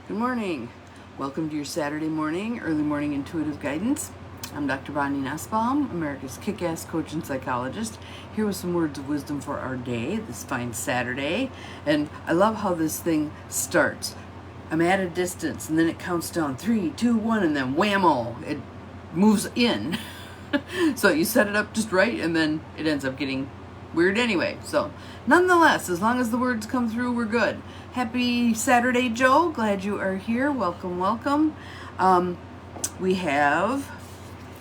Good morning. Welcome to your Saturday morning, early morning intuitive guidance. I'm Dr. Bonnie Nussbaum, America's kick-ass coach and psychologist, here with some words of wisdom for our day, this fine Saturday. And I love how this thing starts. I'm at a distance, and then it counts down 3, 2, 1, and then whammo, it moves in. So you set it up just right, and then it ends up getting weird anyway. So nonetheless, as long as the words come through, we're good. Happy Saturday, Joe. Glad you are here. Welcome, welcome. We have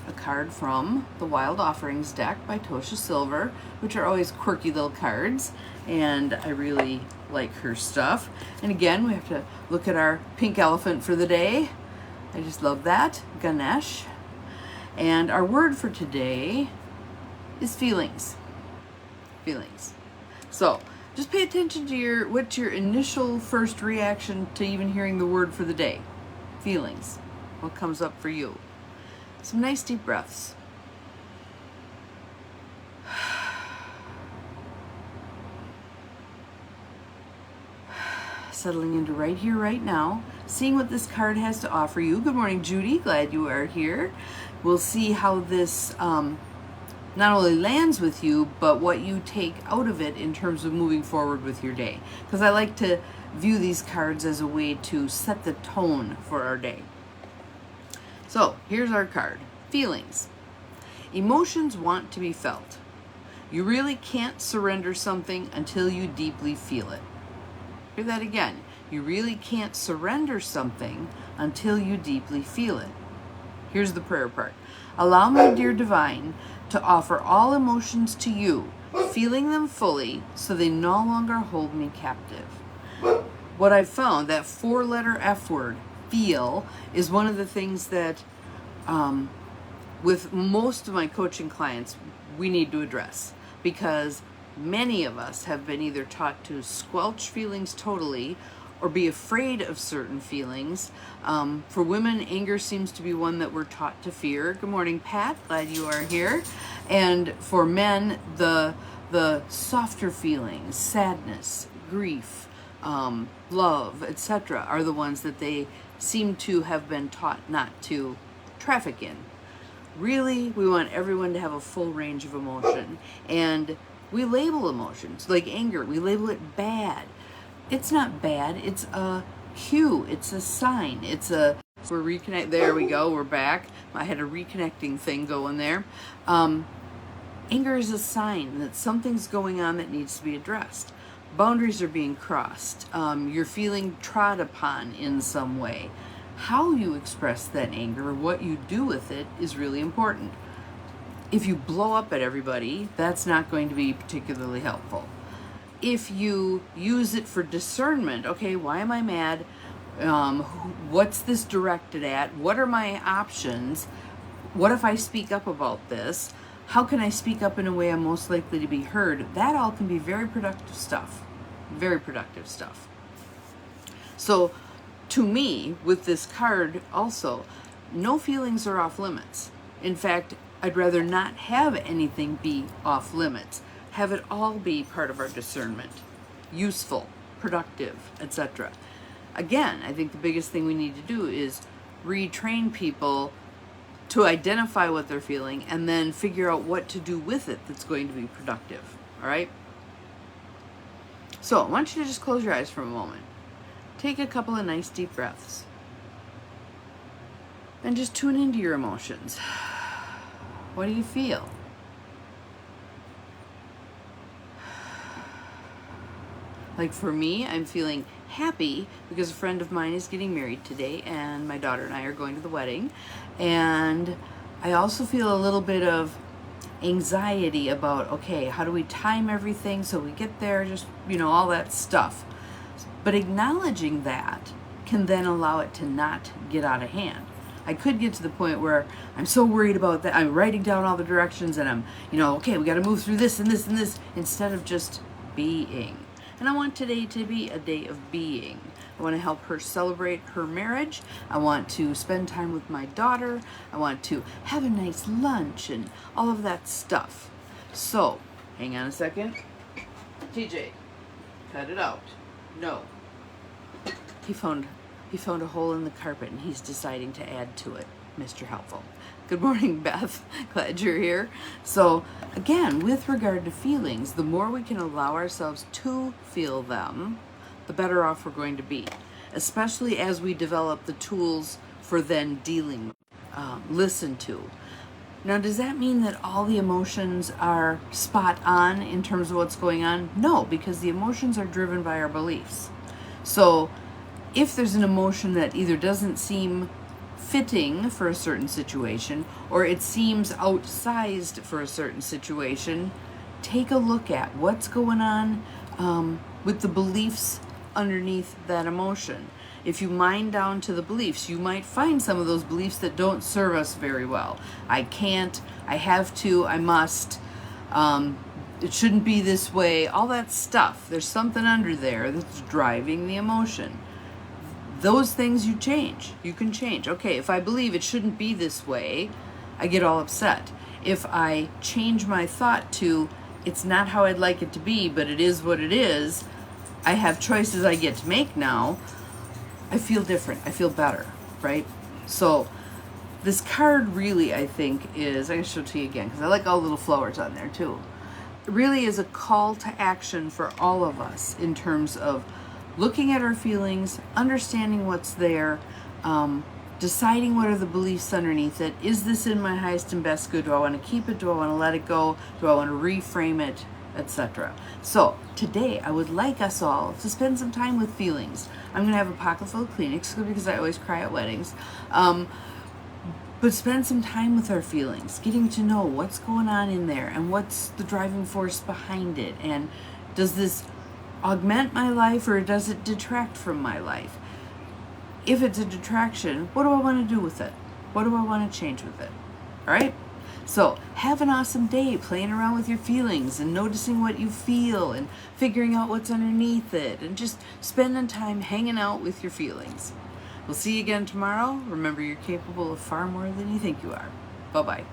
a card from the Wild Offerings deck by Tosha Silver, which are always quirky little cards, and I really like her stuff. And again, we have to look at our pink elephant for the day. I just love that, Ganesh. And our word for today is feelings. Feelings. So just pay attention to what's your initial first reaction to even hearing the word for the day. Feelings. What comes up for you? Some nice deep breaths. Settling into right here, right now. Seeing what this card has to offer you. Good morning, Judy. Glad you are here. We'll see how this not only lands with you, but what you take out of it in terms of moving forward with your day. Because I like to view these cards as a way to set the tone for our day. So here's our card. Feelings. Emotions want to be felt. You really can't surrender something until you deeply feel it. Hear that again. You really can't surrender something until you deeply feel it. Here's the prayer part. Allow me, dear divine, to offer all emotions to you, feeling them fully so they no longer hold me captive. What I've found, that 4-letter F word, feel, is one of the things that with most of my coaching clients we need to address, because many of us have been either taught to squelch feelings totally or be afraid of certain feelings. For women, anger seems to be one that we're taught to fear. Good morning, Pat. Glad you are here. And for men, the softer feelings, sadness, grief, love, etc., are the ones that they seem to have been taught not to traffic in. Really, we want everyone to have a full range of emotion. And we label emotions, like anger, we label it bad. It's not bad, it's a cue, it's a sign, we're reconnect, there we go, we're back. I had a reconnecting thing going there. Anger is a sign that something's going on that needs to be addressed. Boundaries are being crossed. You're feeling trod upon in some way. How you express that anger, what you do with it, is really important. If you blow up at everybody, that's not going to be particularly helpful. If you use it for discernment, okay, why am I mad? What's this directed at? What are my options? What if I speak up about this? How can I speak up in a way I'm most likely to be heard? That all can be very productive stuff. Very productive stuff. So, to me, with this card also, no feelings are off limits. In fact, I'd rather not have anything be off limits. Have it all be part of our discernment, useful, productive, etc. Again, I think the biggest thing we need to do is retrain people to identify what they're feeling and then figure out what to do with it that's going to be productive, all right? So I want you to just close your eyes for a moment. Take a couple of nice deep breaths and just tune into your emotions. What do you feel? Like for me, I'm feeling happy because a friend of mine is getting married today and my daughter and I are going to the wedding. And I also feel a little bit of anxiety about, okay, how do we time everything so we get there, just, all that stuff. But acknowledging that can then allow it to not get out of hand. I could get to the point where I'm so worried about that, I'm writing down all the directions and I'm, okay, we got to move through this and this and this, instead of just being. And I want today to be a day of being. I want to help her celebrate her marriage. I want to spend time with my daughter. I want to have a nice lunch and all of that stuff. So, hang on a second. TJ, cut it out. No. He He found a hole in the carpet and he's deciding to add to it. Mr. Helpful. Good morning, Beth. Glad you're here. So again, with regard to feelings, the more we can allow ourselves to feel them, the better off we're going to be, especially as we develop the tools for then dealing, listen to. Now, does that mean that all the emotions are spot on in terms of what's going on? No, because the emotions are driven by our beliefs. So if there's an emotion that either doesn't seem fitting for a certain situation or it seems outsized for a certain situation, take a look at what's going on with the beliefs underneath that emotion. If you mine down to the beliefs, you might find some of those beliefs that don't serve us very well. I can't, I have to, I must, it shouldn't be this way, all that stuff. There's something under there that's driving the emotion. Those things you change. You can change. Okay, if I believe it shouldn't be this way, I get all upset. If I change my thought to, it's not how I'd like it to be, but it is what it is, I have choices I get to make now, I feel different. I feel better, right? So this card really, I think, is, I'm going to show it to you again because I like all the little flowers on there too. It really is a call to action for all of us in terms of looking at our feelings, understanding what's there, deciding what are the beliefs underneath it. Is this in my highest and best good? Do I want to keep it? Do I want to let it go? Do I want to reframe it? Etc. So today I would like us all to spend some time with feelings. I'm going to have a pocket full of Kleenex because I always cry at weddings. But spend some time with our feelings, getting to know what's going on in there and what's the driving force behind it. And does this augment my life or does it detract from my life? If it's a detraction, what do I want to do with it? What do I want to change with it? All right? So have an awesome day playing around with your feelings and noticing what you feel and figuring out what's underneath it and just spending time hanging out with your feelings. We'll see you again tomorrow. Remember, you're capable of far more than you think you are. Bye-bye.